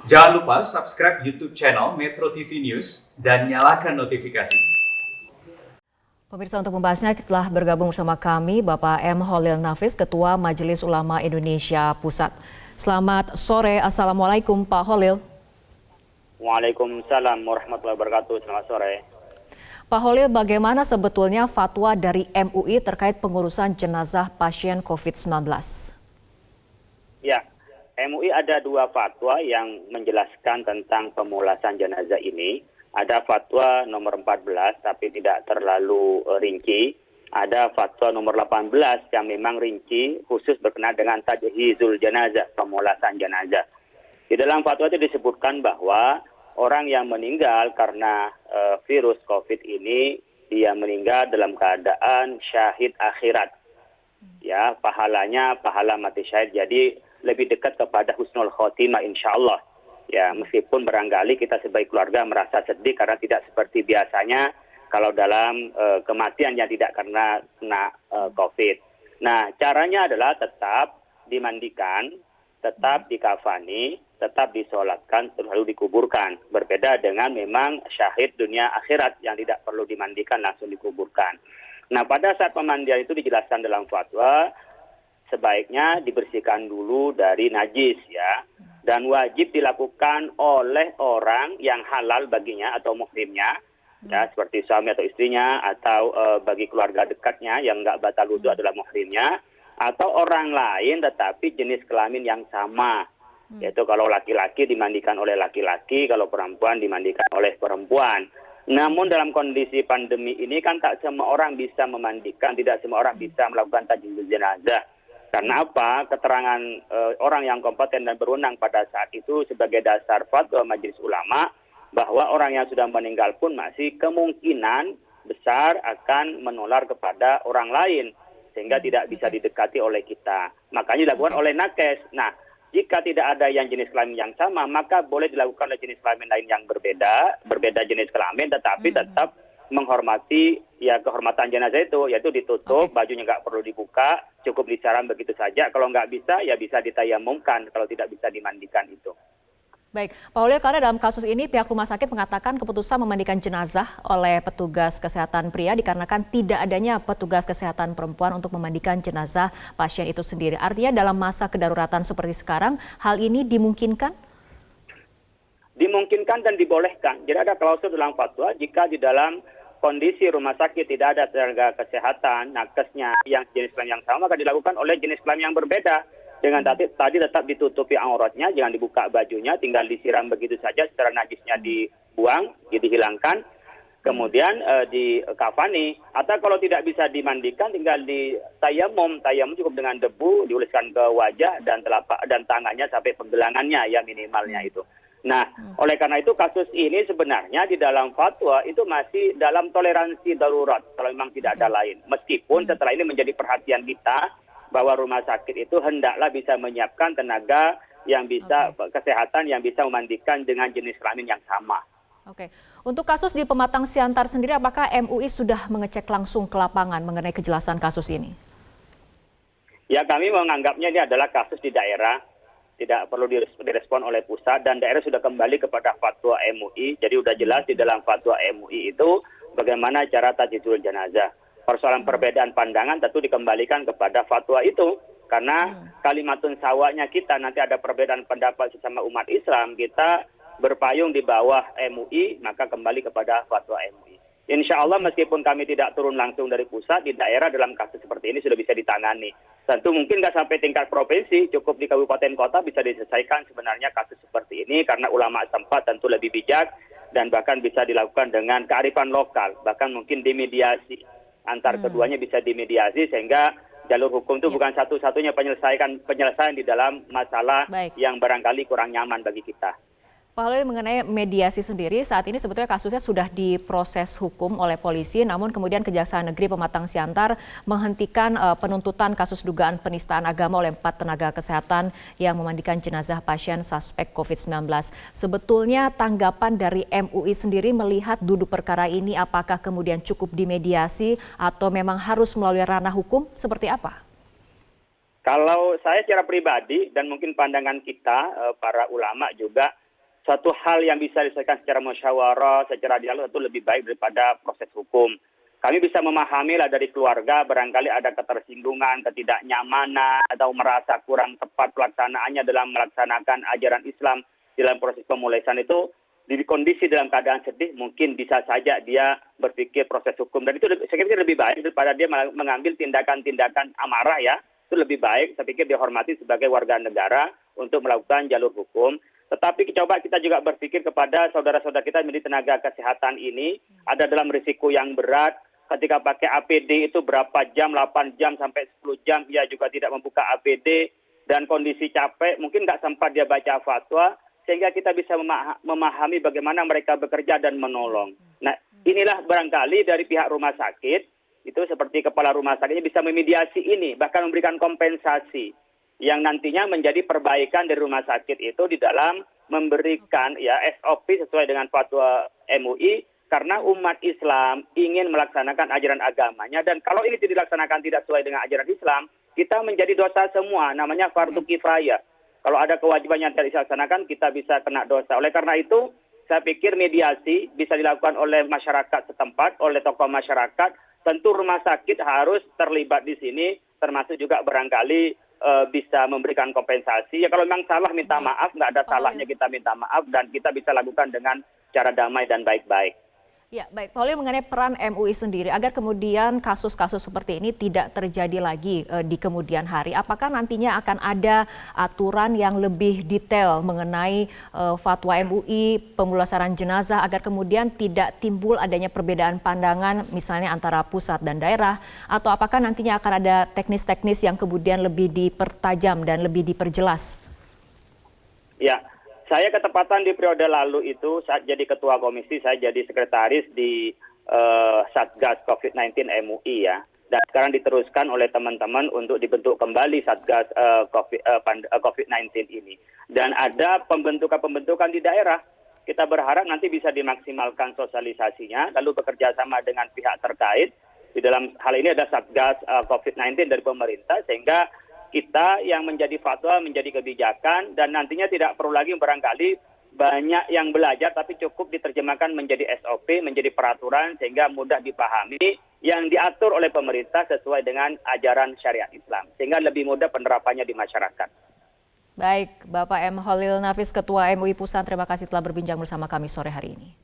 Jangan lupa subscribe YouTube channel Metro TV News dan nyalakan notifikasi. Pemirsa, untuk membahasnya telah bergabung bersama kami Bapak M. Holil Nafis, Ketua Majelis Ulama Indonesia Pusat. Selamat sore, Assalamualaikum Pak Holil. Waalaikumsalam warahmatullahi wabarakatuh. Selamat sore. Pak Holil, bagaimana sebetulnya fatwa dari MUI terkait pengurusan jenazah pasien COVID-19? Ya, MUI ada dua fatwa yang menjelaskan tentang pemulasan jenazah ini. Ada fatwa nomor 14 tapi tidak terlalu rinci. Ada fatwa nomor 18 yang memang rinci khusus berkenaan dengan tajhizul jenazah, pemulasan jenazah. Di dalam fatwa itu disebutkan bahwa orang yang meninggal karena virus COVID ini, dia meninggal dalam keadaan syahid akhirat. Ya, pahalanya pahala mati syahid, jadi lebih dekat kepada husnul khotimah insyaallah. Ya, meskipun barangkali kita sebagai keluarga merasa sedih karena tidak seperti biasanya kalau dalam kematian yang tidak karena kena COVID. Nah, caranya adalah tetap dimandikan, tetap dikafani, tetap disolatkan, lalu dikuburkan. Berbeda dengan memang syahid dunia akhirat yang tidak perlu dimandikan, langsung dikuburkan. Nah, pada saat pemandian itu dijelaskan dalam fatwa, sebaiknya dibersihkan dulu dari najis ya. Dan wajib dilakukan oleh orang yang halal baginya atau muhrimnya, ya, seperti suami atau istrinya, atau bagi keluarga dekatnya yang nggak batal wudu adalah muhrimnya, atau orang lain tetapi jenis kelamin yang sama. Yaitu kalau laki-laki dimandikan oleh laki-laki, kalau perempuan dimandikan oleh perempuan. Namun dalam kondisi pandemi ini kan tak semua orang bisa memandikan, tidak semua orang bisa melakukan tajhizul jenazah. Karena apa? Keterangan orang yang kompeten dan berwenang pada saat itu sebagai dasar fatwa Majelis Ulama bahwa orang yang sudah meninggal pun masih kemungkinan besar akan menular kepada orang lain sehingga tidak bisa didekati oleh kita. Makanya dilakukan oleh nakes. Nah, jika tidak ada yang jenis kelamin yang sama, maka boleh dilakukan oleh jenis kelamin lain yang berbeda jenis kelamin, tetapi tetap menghormati ya kehormatan jenazah itu, yaitu ditutup, bajunya nggak perlu dibuka, cukup disiram begitu saja. Kalau nggak bisa, ya bisa ditayamumkan kalau tidak bisa dimandikan itu. Baik, Pak Holil, karena dalam kasus ini pihak rumah sakit mengatakan keputusan memandikan jenazah oleh petugas kesehatan pria dikarenakan tidak adanya petugas kesehatan perempuan untuk memandikan jenazah pasien itu sendiri. Artinya dalam masa kedaruratan seperti sekarang, hal ini dimungkinkan? Dimungkinkan dan dibolehkan. Jadi ada klausul dalam fatwa jika di dalam kondisi rumah sakit tidak ada tenaga kesehatan, nakesnya yang jenis kelamin yang sama akan dilakukan oleh jenis kelamin yang berbeda. Dengan tadi tetap ditutupi auratnya, jangan dibuka bajunya, tinggal disiram begitu saja, secara najisnya dibuang, dihilangkan, kemudian dikafani. Atau kalau tidak bisa dimandikan, tinggal ditayamum. Tayamum cukup dengan debu, diuliskan ke wajah dan telapak dan tangannya sampai penggelangannya ya minimalnya itu. Nah, oleh karena itu kasus ini sebenarnya di dalam fatwa itu masih dalam toleransi darurat kalau memang tidak ada lain. Meskipun setelah ini menjadi perhatian kita bahwa rumah sakit itu hendaklah bisa menyiapkan tenaga yang bisa kesehatan yang bisa memandikan dengan jenis kelamin yang sama. Oke, untuk kasus di Pematang Siantar sendiri, apakah MUI sudah mengecek langsung ke lapangan mengenai kejelasan kasus ini? Ya, kami menganggapnya ini adalah kasus di daerah. Tidak perlu direspon oleh pusat dan daerah sudah kembali kepada fatwa MUI. Jadi sudah jelas di dalam fatwa MUI itu bagaimana cara tajhizul jenazah. Persoalan perbedaan pandangan tentu dikembalikan kepada fatwa itu. Karena kalimatun sawanya kita nanti ada perbedaan pendapat sesama umat Islam, kita berpayung di bawah MUI, maka kembali kepada fatwa MUI. Insya Allah meskipun kami tidak turun langsung dari pusat, di daerah dalam kasus seperti ini sudah bisa ditangani. Tentu mungkin nggak sampai tingkat provinsi, cukup di kabupaten kota bisa diselesaikan sebenarnya kasus seperti ini karena ulama setempat tentu lebih bijak dan bahkan bisa dilakukan dengan kearifan lokal, bahkan mungkin dimediasi. Antar keduanya bisa dimediasi sehingga jalur hukum itu bukan satu-satunya penyelesaian di dalam masalah yang barangkali kurang nyaman bagi kita. Pak Holil, mengenai mediasi sendiri, saat ini sebetulnya kasusnya sudah diproses hukum oleh polisi, namun kemudian Kejaksaan Negeri Pematang Siantar menghentikan penuntutan kasus dugaan penistaan agama oleh 4 tenaga kesehatan yang memandikan jenazah pasien suspek COVID-19. Sebetulnya tanggapan dari MUI sendiri melihat duduk perkara ini apakah kemudian cukup dimediasi atau memang harus melalui ranah hukum, seperti apa? Kalau saya secara pribadi dan mungkin pandangan kita, para ulama juga, suatu hal yang bisa diselesaikan secara musyawarah, secara dialog itu lebih baik daripada proses hukum. Kami bisa memahami lah dari keluarga barangkali ada ketersinggungan, ketidaknyamanan atau merasa kurang tepat pelaksanaannya dalam melaksanakan ajaran Islam dalam proses pemulasan itu di kondisi dalam keadaan sedih mungkin bisa saja dia berpikir proses hukum dan itu saya pikir lebih baik daripada dia mengambil tindakan-tindakan amarah ya. Itu lebih baik saya pikir dihormati sebagai warga negara untuk melakukan jalur hukum. Tetapi coba kita juga berpikir kepada saudara-saudara kita menjadi tenaga kesehatan ini ada dalam risiko yang berat. Ketika pakai APD itu berapa jam, 8 jam sampai 10 jam, dia juga tidak membuka APD dan kondisi capek, mungkin nggak sempat dia baca fatwa, sehingga kita bisa memahami bagaimana mereka bekerja dan menolong. Nah, inilah barangkali dari pihak rumah sakit, itu seperti kepala rumah sakitnya bisa memediasi ini, bahkan memberikan kompensasi yang nantinya menjadi perbaikan dari rumah sakit itu di dalam memberikan ya SOP sesuai dengan fatwa MUI, karena umat Islam ingin melaksanakan ajaran agamanya dan kalau ini dilaksanakan tidak sesuai dengan ajaran Islam, kita menjadi dosa semua, namanya fardu kifayah. Kalau ada kewajiban yang tidak dilaksanakan, kita bisa kena dosa. Oleh karena itu, saya pikir mediasi bisa dilakukan oleh masyarakat setempat, oleh tokoh masyarakat. Tentu rumah sakit harus terlibat di sini, termasuk juga barangkali bisa memberikan kompensasi. Ya kalau memang salah minta maaf, nggak ada salahnya kita minta maaf dan kita bisa lakukan dengan cara damai dan baik-baik. Ya, baik. Pak Holil, mengenai peran MUI sendiri agar kemudian kasus-kasus seperti ini tidak terjadi lagi di kemudian hari. Apakah nantinya akan ada aturan yang lebih detail mengenai fatwa MUI, pemulasaran jenazah agar kemudian tidak timbul adanya perbedaan pandangan misalnya antara pusat dan daerah, atau apakah nantinya akan ada teknis-teknis yang kemudian lebih dipertajam dan lebih diperjelas? Ya. Saya ketepatan di periode lalu itu saat jadi ketua komisi, saya jadi sekretaris di Satgas COVID-19 MUI ya. Dan sekarang diteruskan oleh teman-teman untuk dibentuk kembali Satgas COVID-19 ini. Dan ada pembentukan-pembentukan di daerah. Kita berharap nanti bisa dimaksimalkan sosialisasinya, lalu bekerja sama dengan pihak terkait. Di dalam hal ini ada Satgas COVID-19 dari pemerintah, sehingga kita yang menjadi fatwa menjadi kebijakan dan nantinya tidak perlu lagi barangkali banyak yang belajar tapi cukup diterjemahkan menjadi SOP, menjadi peraturan sehingga mudah dipahami yang diatur oleh pemerintah sesuai dengan ajaran syariat Islam sehingga lebih mudah penerapannya di masyarakat. Baik, Bapak M. Holil Nafis, Ketua MUI Pusat, terima kasih telah berbincang bersama kami sore hari ini.